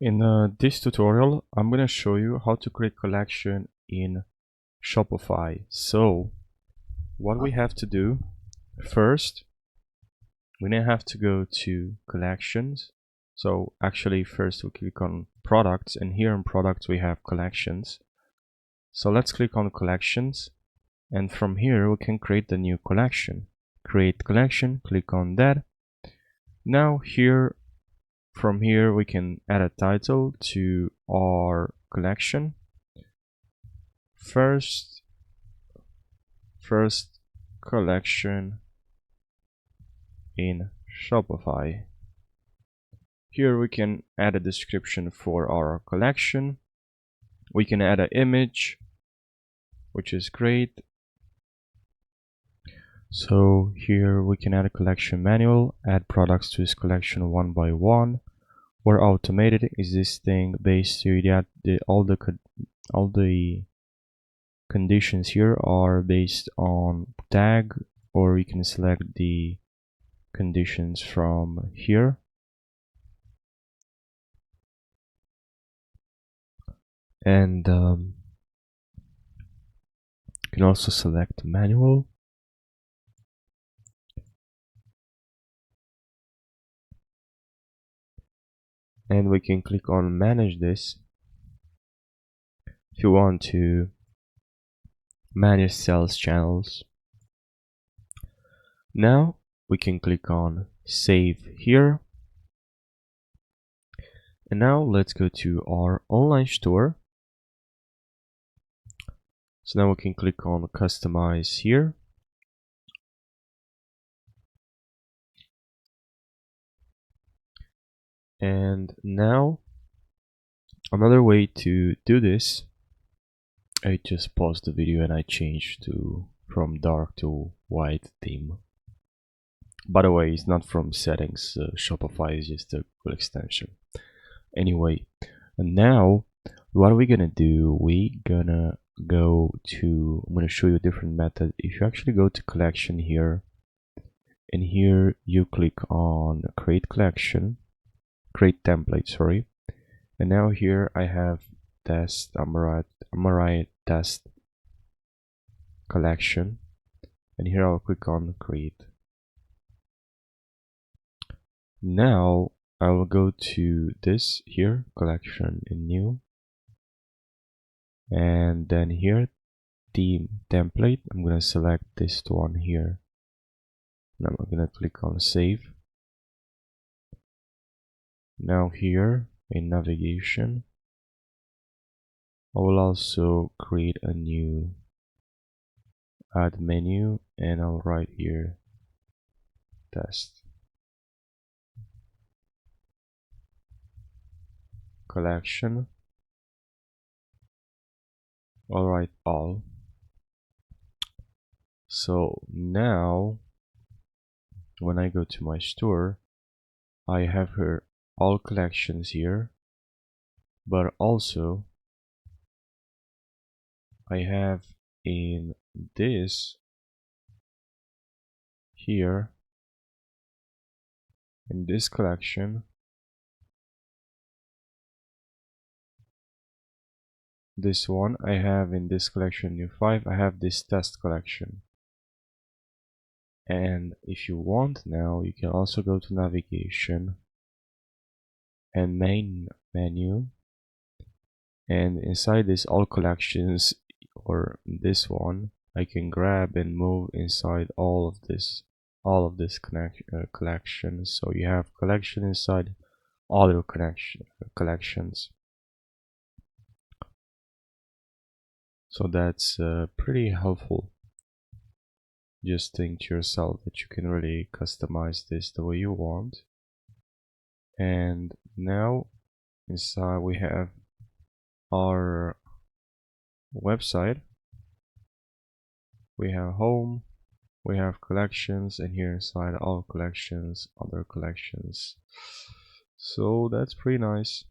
In this tutorial, I'm going to show you how to create collection in Shopify. So what we have to do first, we now have to go to collections. So actually first we click on products, and here in products we have collections. So let's click on collections, and from here we can create the new collection. Create collection, click on that. Now here, from here we can add a title to our collection. First collection in Shopify. Here we can add a description for our collection. We can add an image, which is great. So here we can add a collection manual, add products to this collection one by one. We're automated existing based to that all the conditions here are based on tag, or you can select the conditions from here. And you can also select manual. And we can click on manage this if you want to manage sales channels. Now we can click on save here. And now let's go to our online store. So now we can click on customize here. And now another way to do this, I just paused the video and I changed from dark to white theme. By the way, it's not from settings. Shopify is just a cool extension. Anyway, and now what are we gonna do? I'm gonna show you a different method. If you actually go to collection here, and here you click on create collection, create template, sorry. And now here I have test, I'm right test collection, and here I'll click on create. Now I will go to this here, collection in new, and then here theme template. I'm gonna select this one here, and I'm gonna click on save. Now here in navigation, I will also create a new add menu, and I'll write here test collection. All right, all. So now when I go to my store, I have here all collections here, but also I have in this here, in this collection, this one I have in this collection new 5, I have this test collection. And if you want now, you can also go to navigation and main menu, and inside this all collections, or this one, I can grab and move inside all of this collections. So you have collection inside other collections. So that's pretty helpful. Just think to yourself that you can really customize this the way you want. And now inside we have our website, we have home, we have collections, and here inside all collections, other collections. So that's pretty nice.